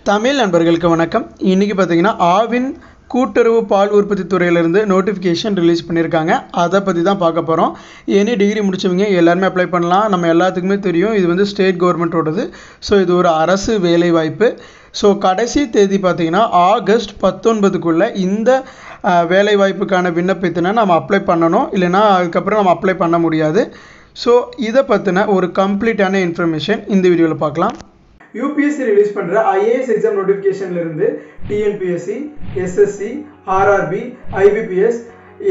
தமிழ் நண்பர்களுக்கு வணக்கம். இன்றைக்கி பார்த்தீங்கன்னா ஆவின் கூட்டுறவு பால் உற்பத்தி துறையிலிருந்து நோட்டிஃபிகேஷன் ரிலீஸ் பண்ணியிருக்காங்க. அதை பற்றி தான் பார்க்க போகிறோம். எனி டிகிரி முடித்தவங்க எல்லாருமே அப்ளை பண்ணலாம். நம்ம எல்லாத்துக்குமே தெரியும் இது வந்து ஸ்டேட் கவர்மெண்ட்டோடது. ஸோ இது ஒரு அரசு வேலைவாய்ப்பு. ஸோ கடைசி தேதி பார்த்திங்கன்னா ஆகஸ்ட் 19க்குள்ளே இந்த வேலைவாய்ப்புக்கான விண்ணப்பத்தினை நம்ம அப்ளை பண்ணணும். இல்லைனா அதுக்கப்புறம் நம்ம அப்ளை பண்ண முடியாது. ஸோ இதை பற்றின ஒரு கம்ப்ளீட்டான இன்ஃபர்மேஷன் இந்த வீடியோவில் பார்க்கலாம். யூபிஎஸ்சி ரிலீஸ் பண்ணுற ஐஏஎஸ் எக்ஸாம் நோட்டிஃபிகேஷன்லேருந்து டிஎன்பிஎஸ்சி, எஸ்எஸ்சி, ஆர்ஆர்பி, ஐபிபிஎஸ்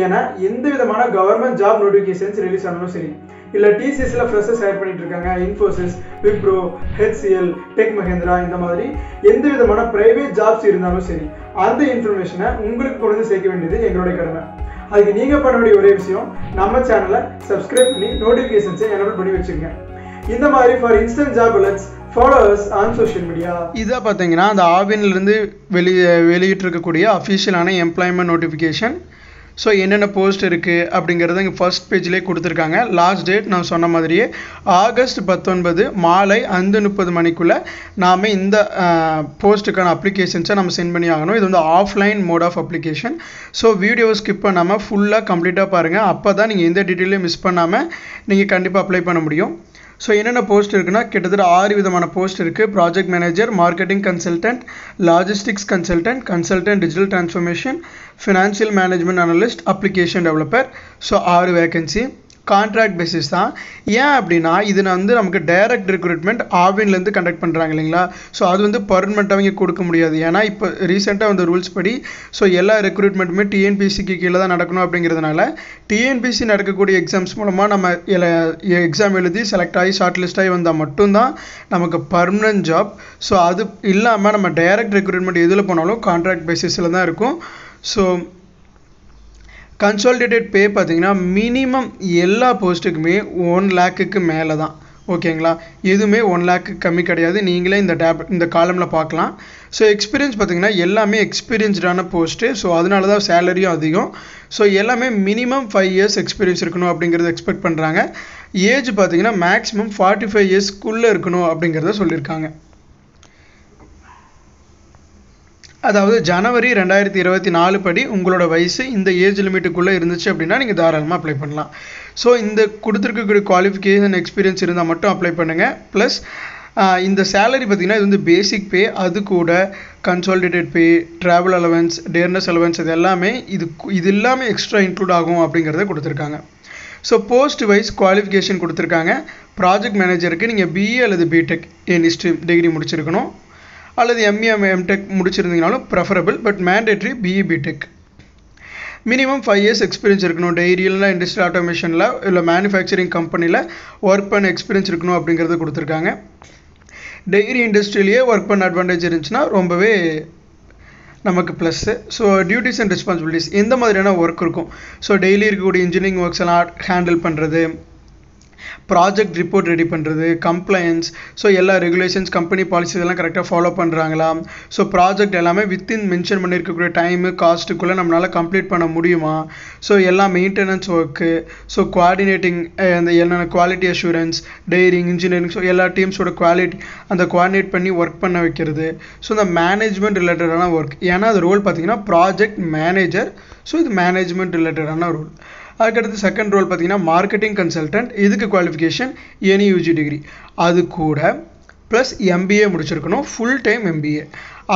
என எந்த விதமான கவர்மெண்ட் ஜாப் நோட்டிஃபிகேஷன்ஸ் ரிலீஸ் ஆனாலும் சரி, இல்லை டிசிஎஸ்ல ஃப்ரெஷர்ஸ் ஹையர் பண்ணிட்டு இருக்காங்க, இன்ஃபோசிஸ், விப்ரோ, ஹெச்சிஎல், டெக் மஹேந்திரா, இந்த மாதிரி எந்த விதமான பிரைவேட் ஜாப்ஸ் இருந்தாலும் சரி, அந்த இன்ஃபர்மேஷனை உங்களுக்கு கொண்டு வந்து சேர்க்க வேண்டியது எங்களுடைய கடமை. அதுக்கு நீங்கள் பண்ண வேண்டிய ஒரே விஷயம், நம்ம சேனலை சப்ஸ்கிரைப் பண்ணி நோட்டிஃபிகேஷன்ஸை எனேபிள் பண்ணி வச்சுக்கோங்க. இந்த மாதிரி for instant job alerts follow us on social media. இதை பார்த்தீங்கன்னா அந்த ஆவின்லேருந்து வெளியிட்டிருக்கக்கூடிய அஃபிஷியலான எம்ப்ளாய்மெண்ட் நோட்டிஃபிகேஷன். ஸோ என்னென்ன போஸ்ட் இருக்குது அப்படிங்கிறத இங்கே ஃபர்ஸ்ட் பேஜ்லேயே கொடுத்துருக்காங்க. லாஸ்ட் டேட் நான் சொன்ன மாதிரியே ஆகஸ்ட் 19 மாலை 5:30 மணிக்குள்ளே நாம் இந்த போஸ்ட்டுக்கான அப்ளிகேஷன்ஸை நம்ம சென்ட் பண்ணி ஆகணும். இது வந்து offline mode of application. So வீடியோவை ஸ்கிப் பண்ணாமல் ஃபுல்லாக கம்ப்ளீட்டாக பாருங்கள். அப்போ தான் நீங்கள் எந்த டீட்டெயிலையும் மிஸ் பண்ணாமல் நீங்கள் கண்டிப்பாக அப்ளை பண்ண முடியும். ஸோ என்னென்ன போஸ்ட் இருக்குன்னா கிட்டத்தட்ட 6 விதமான போஸ்ட் இருக்குது. Project manager, marketing consultant, logistics consultant, consultant digital transformation, financial management analyst, application developer. So 6 vacancy contract basis தான். ஏன் அப்படின்னா இது வந்து நமக்கு டைரக்ட் ரெக்ரூட்மெண்ட் ஆவின்லேருந்து கண்டக்ட் பண்ணுறாங்க இல்லைங்களா. ஸோ அது வந்து பர்மனெண்ட்டாக இங்கே கொடுக்க முடியாது. ஏன்னா இப்போ ரீசெண்டாக வந்த ரூல்ஸ் படி ஸோ எல்லா ரெக்ரூட்மெண்ட்டுமே டிஎன்பிஎஸ்சிக்கு கீழே தான் நடக்கணும். அப்படிங்கிறதுனால டிஎன்பிஎஸ்சி நடக்கக்கூடிய எக்ஸாம்ஸ் மூலமாக நம்ம எக்ஸாம் எழுதி செலக்ட் ஆகி ஷார்ட் லிஸ்ட் ஆகி வந்தால் மட்டும்தான் நமக்கு பர்மனெண்ட் ஜாப். ஸோ அது இல்லாமல் நம்ம டைரக்ட் ரெக்ரூட்மெண்ட் எதில் போனாலும் கான்ட்ராக்ட் பேசிஸில் தான் இருக்கும். ஸோ கன்சாலிடேட்டட் பே பார்த்தீங்கன்னா மினிமம் எல்லா போஸ்ட்டுக்குமே 1 லேக்குக்கு மேலே தான். ஓகேங்களா, எதுவுமே 1 லேக்கு கம்மி கிடையாது. நீங்களே இந்த காலமில் பார்க்கலாம். ஸோ எக்ஸ்பீரியன்ஸ் பார்த்தீங்கன்னா எல்லாமே எக்ஸ்பீரியன்ஸ்டான போஸ்ட்டு. ஸோ அதனால தான் சேலரியும் அதிகம். ஸோ எல்லாமே மினிமம் 5 இயர்ஸ் எக்ஸ்பீரியன்ஸ் இருக்கணும் அப்படிங்கிறத எக்ஸ்பெக்ட் பண்ணுறாங்க. ஏஜ் பார்த்தீங்கன்னா மேக்ஸிமம் 45 இயர்ஸ்க்குள்ளே இருக்கணும் அப்படிங்கிறத சொல்லியிருக்காங்க. அதாவது ஜனவரி 2024 படி உங்களோட வயசு இந்த ஏஜ் லிமிட்டுக்குள்ளே இருந்துச்சு அப்படின்னா நீங்கள் தாராளமாக அப்ளை பண்ணலாம். ஸோ இந்த கொடுத்துருக்கக்கூடிய குவாலிஃபிகேஷன் எக்ஸ்பீரியன்ஸ் இருந்தால் மட்டும் அப்ளை பண்ணுங்கள். ப்ளஸ் இந்த சேலரி பார்த்திங்கன்னா இது வந்து பேசிக் பே, அது கூட கன்சாலிடேட்டட் பே, ட்ராவல் அலவன்ஸ், டேர்னஸ் அலவன்ஸ், இது எல்லாமே இது இல்லாமல் எக்ஸ்ட்ரா இன்க்ளூட் ஆகும் அப்படிங்கிறத கொடுத்துருக்காங்க. ஸோ போஸ்ட் வைஸ் குவாலிஃபிகேஷன் கொடுத்துருக்காங்க. ப்ராஜெக்ட் மேனேஜருக்கு நீங்கள் பிஏ அல்லது பிடெக் எனி ஸ்ட்ரீம் டிகிரி முடிச்சிருக்கணும், அல்லது எம்ஏ எம்டெக் முடிச்சிருந்தீங்கனாலும் preferable. But mandatory BE B Tech. Minimum 5 years experience இருக்கணும். டெய்ரியில், இண்டஸ்ட்ரியல் ஆட்டோமேஷனில், இல்லை மேனுஃபேக்சரிங் கம்பெனியில் ஒர்க் பண்ண எக்ஸ்பீரியன்ஸ் இருக்கணும் அப்படிங்கிறத கொடுத்துருக்காங்க. டெய்ரி இண்டஸ்ட்ரியிலேயே ஒர்க் பண்ண அட்வான்டேஜ் இருந்துச்சுன்னா ரொம்பவே நமக்கு plus. So duties and responsibilities எந்த மாதிரியான ஒர்க் இருக்கும். ஸோ டெய்லி இருக்கக்கூடிய இன்ஜினியரிங் ஒர்க்ஸ் எல்லாம் ஹேண்டில் பண்ணுறது, ப்ராஜெக்ட் ரிப்போர்ட் ரெடி பண்ணுறது, கம்ப்ளைன்ஸ், ஸோ எல்லா ரெகுலேஷன்ஸ், கம்பெனி பாலிசி இதெல்லாம் கரெக்டாக ஃபாலோ பண்ணுறாங்களா, ஸோ ப்ராஜெக்ட் எல்லாமே வித்தின் மென்ஷன் பண்ணியிருக்கக்கூடிய டைமு காஸ்ட்டுக்குள்ளே நம்மளால் கம்ப்ளீட் பண்ண முடியுமா, ஸோ எல்லா மெயின்டெனன்ஸ் ஒர்க்கு, ஸோ கோஆர்டினேட்டிங் அந்த என்னென்ன குவாலிட்டி அஷூரன்ஸ், டெய்ரிங், இன்ஜினியரிங், ஸோ எல்லா டீம்ஸோட குவாலிட்டி அந்த கோஆர்டினேட் பண்ணி ஒர்க் பண்ண வைக்கிறது. ஸோ இந்த மேனேஜ்மெண்ட் ரிலேட்டடான ஒர்க். ஏன்னா அது ரோல் பார்த்திங்கன்னா ப்ராஜெக்ட் மேனேஜர். ஸோ இது மேனேஜ்மெண்ட் ரிலேட்டடான ரோல். அதுக்கடுத்து செகண்ட் ரோல் பார்த்தீங்கன்னா மார்க்கெட்டிங் கன்சல்டன்ட். இதுக்கு குவாலிஃபிகேஷன் எனி யூஜி டிகிரி, அது கூட ப்ளஸ் எம்பிஏ முடிச்சிருக்கணும், ஃபுல் டைம் எம்பிஏ.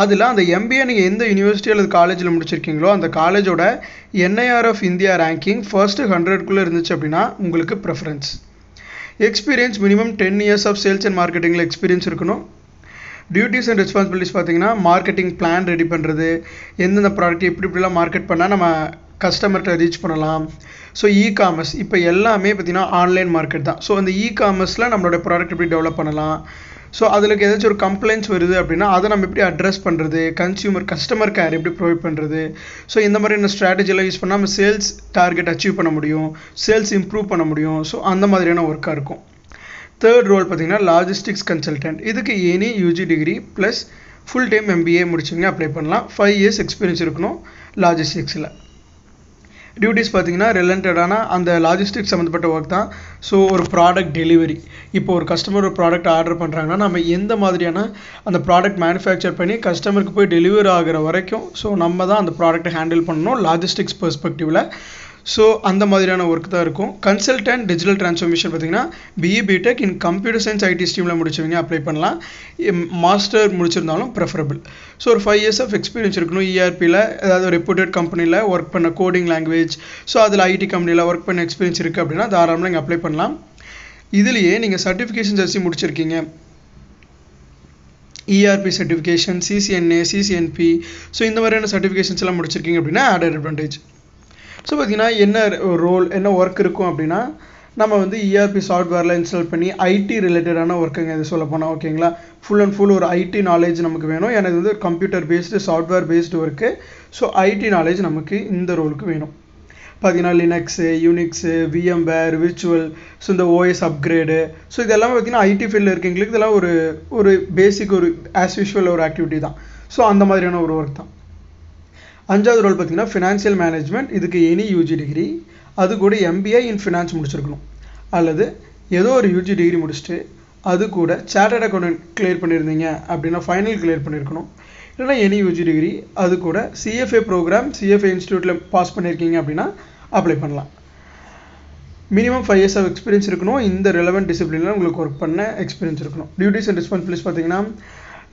அதில் அந்த எம்பிஏ நீங்கள் எந்த யூனிவர்சிட்டி அல்லது காலேஜில் முடிச்சிருக்கீங்களோ அந்த காலேஜோட NIRF இந்தியா ரேங்கிங் ஃபர்ஸ்ட்டு 100க்குள்ளே இருந்துச்சு அப்படின்னா உங்களுக்கு preference. Experience minimum 10 years of sales and மார்க்கெட்டிங்கில் எக்ஸ்பீரியன்ஸ் இருக்கணும். டியூட்டிஸ் அண்ட் ரெஸ்பான்சிபிலிட்டிஸ் பார்த்தீங்கன்னா மார்க்கெட்டிங் பிளான் ரெடி பண்ணுறது, எந்தெந்த ப்ராடக்ட் இப்படிலாம் மார்க்கெட் பண்ணால் நம்ம கஸ்டமர்கிட்ட ரீச் பண்ணலாம். ஸோ காமர்ஸ் இப்போ எல்லாமே பார்த்திங்கன்னா ஆன்லைன் மார்க்கெட் தான். ஸோ அந்த காமர்ஸில் நம்மளோட ப்ராடக்ட் எப்படி டெவலப் பண்ணலாம், ஸோ அதில் ஏதாச்சும் ஒரு கம்ப்ளைண்ட்ஸ் வருது அப்படின்னா அதை நம்ம எப்படி அட்ரஸ் பண்ணுறது, கஸ்டமர் கேர் எப்படி ப்ரொவைட் பண்ணுறது. ஸோ இந்த மாதிரியான ஸ்ட்ராட்டஜிலாம் யூஸ் பண்ணால் நம்ம சேல்ஸ் டார்கெட் அச்சீவ் பண்ண முடியும், சேல்ஸ் இம்ப்ரூவ் பண்ண முடியும். ஸோ அந்த மாதிரியான ஒர்க்காக இருக்கும். தேர்ட் ரோல் பார்த்திங்கன்னா லாஜிஸ்டிக்ஸ் கன்சல்டன்ட். இதுக்கு any UG degree plus full time MBA முடிச்சிங்கன்னா அப்ளை பண்ணலாம். 5 இயர்ஸ் எக்ஸ்பீரியன்ஸ் இருக்கணும் லாஜிஸ்டிக்ஸில். டியூட்டிஸ் பார்த்தீங்கன்னா ரிலேட்டடான அந்த லாஜிஸ்டிக்ஸ் சம்மந்தப்பட்ட ஒர்க் தான். ஸோ ஒரு ப்ராடக்ட் டெலிவரி, இப்போ ஒரு கஸ்டமர் ஒரு ப்ராடக்ட் ஆர்டர் பண்ணுறாங்கன்னா நம்ம எந்த மாதிரியான அந்த ப்ராடக்ட் மேனுஃபேக்சர் பண்ணி கஸ்டமருக்கு போய் டெலிவரி ஆகிற வரைக்கும் ஸோ நம்ம தான் அந்த ப்ராடக்ட்டை ஹேண்டில் பண்ணணும் லாஜிஸ்டிக்ஸ் பெர்ஸ்பெக்டிவில். ஸோ அந்த மாதிரியான ஒர்க் தான் இருக்கும். கன்சல்டன்ட் டிஜிட்டல் ட்ரான்ஸ்ஃபர்மேஷன் பார்த்தீங்கன்னா BE B Tech in computer science IT ஸ்ட்ரீமில் முடிச்சவங்க அப்ளை பண்ணலாம். Master முடிச்சிருந்தாலும் preferable. ஸோ ஒரு 5 years ஆஃப் எக்ஸ்பீரியன்ஸ் இருக்கணும். இஆர்பியில் ஏதாவது ஒரு ரெப்யூட்டட் கம்பெனியில் ஒர்க் பண்ண கோடிங் லாங்குவேஜ், ஸோ அதில் ஐடி கம்பெனியில் ஒர்க் பண்ண எக்ஸ்பீரியன்ஸ் இருக்குது அப்படின்னா தாராளமாக நீங்கள் அப்ளை பண்ணலாம். இதுலேயே நீங்கள் சர்டிஃபிகேஷன்ஸ் வச்சு முடிச்சிருக்கீங்க, ERP certification, CCNA, CCNP, so இந்த மாதிரியான சர்டிஃபிகேஷன்ஸ் எல்லாம் முடிச்சிருக்கீங்க அப்படின்னா ஆடட் அட்வான்டேஜ். ஸோ பார்த்தீங்கன்னா என்ன ரோல் என்ன ஒர்க் இருக்கும் அப்படின்னா நம்ம வந்து இஆர்பி சாஃப்ட்வேரில் இன்ஸ்டால் பண்ணி ஐடி ரிலேட்டடான ஒர்க்குங்க இது சொல்ல போனால். ஓகேங்களா, ஃபுல் அண்ட் ஃபுல் ஒரு ஐடி நாலேஜ் நமக்கு வேணும். எனக்கு வந்து computer based software based work. So IT knowledge நமக்கு இந்த ரோலுக்கு வேணும். பார்த்தீங்கன்னா Linux, Unix, VMware, virtual, so இந்த ஓஎஸ் அப்கிரேடு, ஸோ இதெல்லாமே பார்த்தீங்கன்னா ஐடி ஃபீல்டில் இருக்கவங்களுக்கு இதெல்லாம் ஒரு பேசிக் ஒரு ஆஸ் யூஷுவல் ஒரு ஆக்டிவிட்டி தான். ஸோ அந்த மாதிரியான ஒரு ஒர்க் தான். 5வது ரோல் பார்த்தீங்கன்னா ஃபினான்ஷியல் மேனேஜ்மெண்ட். இதுக்கு எனி யூஜி டிகிரி, அது கூட எம்பிஏ இன் ஃபினான்ஸ் முடிச்சிருக்கணும், அல்லது ஏதோ ஒரு யூஜி டிகிரி முடிச்சுட்டு அது கூட சார்ட்டர்ட் அக்கௌண்டன்ட் கிளியர் பண்ணியிருந்தீங்க அப்படின்னா ஃபைனல் கிளியர் பண்ணியிருக்கணும். இல்லைனா எனி யூஜி டிகிரி, அது கூட சிஎஃப்ஏ ப்ரோக்ராம் சிஎஃப்ஏ இன்ஸ்டியூட்டில் பாஸ் பண்ணியிருக்கீங்க அப்படின்னா அப்ளை பண்ணலாம். மினிமம் 5 years ஆஃப் எக்ஸ்பீரியன்ஸ் இருக்கணும். இந்த ரெலவெண்ட் டிசிப்ளினில் உங்களுக்கு ஒர்க் பண்ண எக்ஸ்பீரியன்ஸ் இருக்கணும். டியூட்டிஸ் அண்ட் ரெஸ்பான்சிபிலிட்டிஸ் பார்த்தீங்கன்னா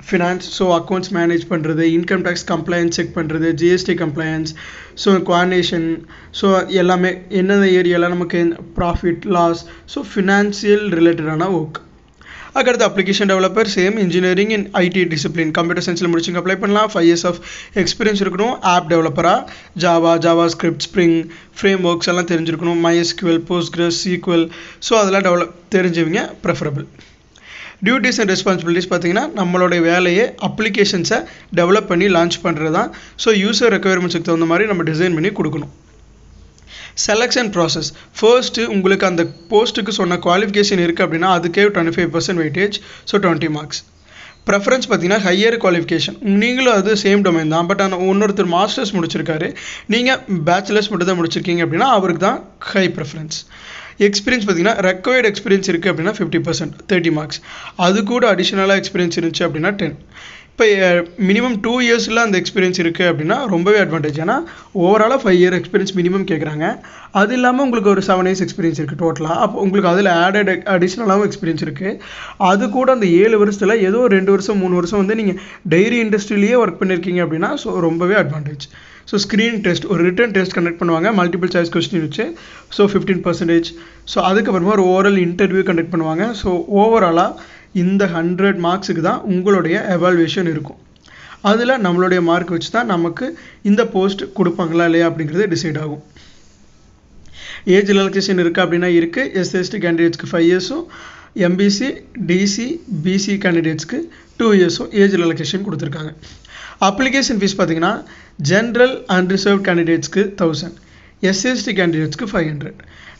ஃபினான்ஸ், ஸோ அக்கௌண்ட்ஸ் மேனேஜ் பண்ணுறது, இன்கம் டேக்ஸ் கம்ப்ளைன்ஸ் செக் பண்ணுறது, GST compliance, so coordination, so எல்லாமே என்னென்ன ஏரியாவில் நமக்கு ப்ராஃபிட் லாஸ், ஸோ ஃபினான்சியல் ரிலேட்டடான ஒர்க். அதுக்கடுத்து application developer, same engineering in IT discipline, computer சயின்ஸில் முடிச்சுங்க அப்ளை பண்ணலாம். 5 years ஆஃப் எக்ஸ்பீரியன்ஸ் இருக்கணும். ஆப் டெவலப்பராக JavaScript, Spring frameworks எல்லாம் தெரிஞ்சிருக்கணும். MySQL, போஸ்ட்கிரஸ், SQL, ஸோ அதெல்லாம் தெரிஞ்சவங்க ப்ரெஃபரபிள். டியூட்டிஸ் அண்ட் ரெஸ்பான்சிபிலிட்டிஸ் பார்த்தீங்கன்னா நம்மளுடைய வேலையை அப்ளிகேஷன்ஸை டெவலப் பண்ணி லான்ச் பண்ணுறது தான். ஸோ யூசர் ரெக்குயர்மெண்ட்ஸுக்கு தகுந்த மாதிரி நம்ம டிசைன் பண்ணி கொடுக்கணும். செலெக்ஷன் ப்ராசஸ், ஃபர்ஸ்ட்டு உங்களுக்கு அந்த போஸ்ட்டுக்கு சொன்ன குவாலிஃபிகேஷன் இருக்குது அப்படின்னா அதுக்கே 25% வெயிட்டேஜ், ஸோ 20 marks. ப்ரெஃபரன்ஸ் பார்த்தீங்கன்னா ஹையர் குவாலிஃபிகேஷன், நீங்களும் அது சேம் டொமைன் தான், பட் அந்த இன்னொருத்தர் மாஸ்டர்ஸ் முடிச்சிருக்காரு, நீங்கள் பேச்சுலர்ஸ் மட்டும் தான் முடிச்சிருக்கீங்க அப்படின்னா அவருக்கு தான் ஹை ப்ரெஃபரன்ஸ். எக்ஸ்பீரியன்ஸ் பார்த்தீங்கன்னா ரெக்வயர்டு எக்ஸ்பீரியன்ஸ் இருக்குது அப்படின்னா 50%, 30 marks. அது கூட அடிஷ்னலாக எக்ஸ்பீரியன்ஸ் இருந்துச்சு அப்படின்னா 10. இப்போ மினிமம் 2 years அந்த எக்ஸ்பீரியன்ஸ் இருக்குது அப்படின்னா ரொம்பவே அட்வான்டேஜ். ஏன்னா ஓவராலாக 5 year எக்ஸ்பீரியன்ஸ் மினிமம் கேட்குறாங்க. அது இல்லாமல் உங்களுக்கு ஒரு 7 years எக்ஸ்பீரியன்ஸ் இருக்குது டோட்டலாக. அப்போ உங்களுக்கு அதில் ஆடட் அடிஷ்னலாகவும் எக்ஸ்பீரியன்ஸ் இருக்குது. அது கூட அந்த 7 வருஷத்தில் ஏதோ 2 வருஷம் 3 வருஷம் வந்து நீங்கள் டைரி இண்டஸ்ட்ரியிலேயே ஒர்க் பண்ணியிருக்கீங்க அப்படின்னா ஸோ ரொம்பவே அட்வான்டேஜ். ஸோ ஸ்க்ரீன் டெஸ்ட், ஒரு ரிட்டன் டெஸ்ட் கண்டக்ட் பண்ணுவாங்க, மல்டிபிள் சாய்ஸ் கொஸ்டின் வச்சு, ஸோ 15%. ஸோ அதுக்கப்புறமா ஒரு ஓரல் இன்டர்வியூ கண்டக்ட் பண்ணுவாங்க. ஸோ ஓவராலாக இந்த 100 marksக்கு தான் உங்களுடைய எவால்வேஷன் இருக்கும். அதில் நம்மளுடைய மார்க் வச்சு தான் நமக்கு இந்த போஸ்ட் கொடுப்பாங்களா இல்லையா அப்படிங்கிறது டிசைட் ஆகும். ஏஜ் ரிலாக்ஸேஷன் இருக்குது அப்படின்னா இருக்குது. எஸ்சி கேண்டிடேட்ஸ்க்கு 5 years, எம்பிசி, டிசி, பிசி கேண்டிடேட்ஸ்க்கு 2 years ஏஜ் ரிலாக்ஸேஷன் கொடுத்துருக்காங்க. அப்ளிகேஷன் ஃபீஸ் பார்த்தீங்கன்னா ஜென்ரல் அன்ரிசர்வ்ட் கேண்டிடேட்ஸ்க்கு 1000, எஸ்சிஎஸ்டி கேண்டிடேட்ஸ்க்கு 500.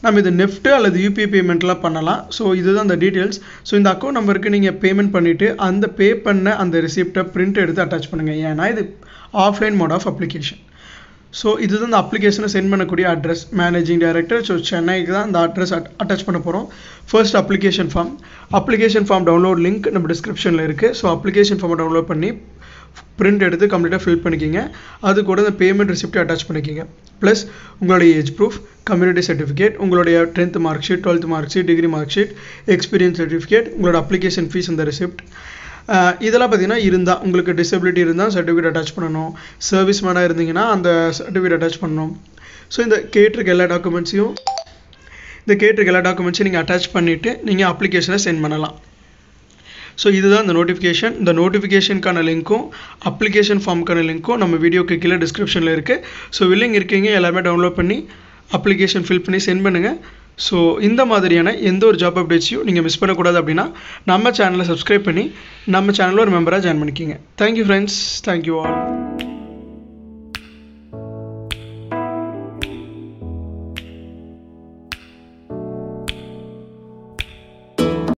நம்ம இது நெஃப்ட் அல்லது யூபிஐ பேமெண்ட்லாம் பண்ணலாம். ஸோ இதுதான் அந்த டீட்டெயில்ஸ். ஸோ இந்த அக்கௌண்ட் நம்பருக்கு நீங்கள் பேமெண்ட் பண்ணிவிட்டு அந்த பே பண்ண அந்த ரிசிப்டை பிரிண்ட் எடுத்து அட்டாச் பண்ணுங்கள். ஏன்னா இது offline mode of application. So இதுதான் இந்த அப்ளிகேஷனை சென்ட் பண்ணக்கூடிய அட்ரஸ், மேனேஜிங் டைரக்டர், ஸோ சென்னைக்கு தான் இந்த அட்ரஸ் அட்டாச் பண்ண போகிறோம். First application form download link நம்ம டிஸ்கிரிப்ஷனில் இருக்குது. ஸோ அப்ளிகேஷன் ஃபார்மை டவுன்லோட் பண்ணி பிரிண்ட் எடுத்து கம்ப்ளீட்டாக ஃபில் பண்ணிக்கிங்க. அது கூட இந்த பேமெண்ட் ரிசிப்டை அட்டாச் பண்ணிக்கிங்க. ப்ளஸ் உங்களுடைய ஏஜ் ப்ரூஃப், கம்யூனிட்டி சர்டிஃபிகேட், உங்களுடைய 10th mark sheet, 12th mark sheet, degree mark sheet, experience certificate, உங்களோட அப்ளிகேஷன் ஃபீஸ் அந்த ரிசிப்ட், இதெல்லாம் பார்த்தீங்கன்னா இருந்தால் உங்களுக்கு டிசபிலிட்டி இருந்தால் சர்டிஃபிகேட் அட்டாச் பண்ணணும். சர்வீஸ் மேனாக இருந்தீங்கன்னா அந்த சர்டிஃபிகேட் அட்டாச் பண்ணணும். ஸோ இந்த கேட்டிருக்க எல்லா டாக்குமெண்ட்ஸையும் நீங்கள் அட்டாச் பண்ணிவிட்டு நீங்கள் அப்ளிகேஷனை சென்ட் பண்ணலாம். ஸோ இதுதான் இந்த நோட்டிஃபிகேஷன். இந்த நோட்டிஃபிகேஷனுக்கான லிங்க்கும் அப்ளிகேஷன் ஃபார்முக்கான லிங்க்கும் நம்ம வீடியோக்கு கீழே டிஸ்கிரிப்ஷனில் இருக்குது. ஸோ வில்லிங் இருக்கீங்க எல்லாமே டவுன்லோட் பண்ணி அப்ளிகேஷன் ஃபில் பண்ணி சென்ட் பண்ணுங்கள். ஸோ இந்த மாதிரியான எந்த ஒரு ஜாப் அப்டேட்ஸையும் நீங்கள் மிஸ் பண்ணக்கூடாது அப்படின்னா நம்ம சேனலை சப்ஸ்கிரைப் பண்ணி நம்ம சேனலில் ஒரு மெம்பராக ஜாயின் பண்ணிக்கிங்க. Thank you friends, thank you all.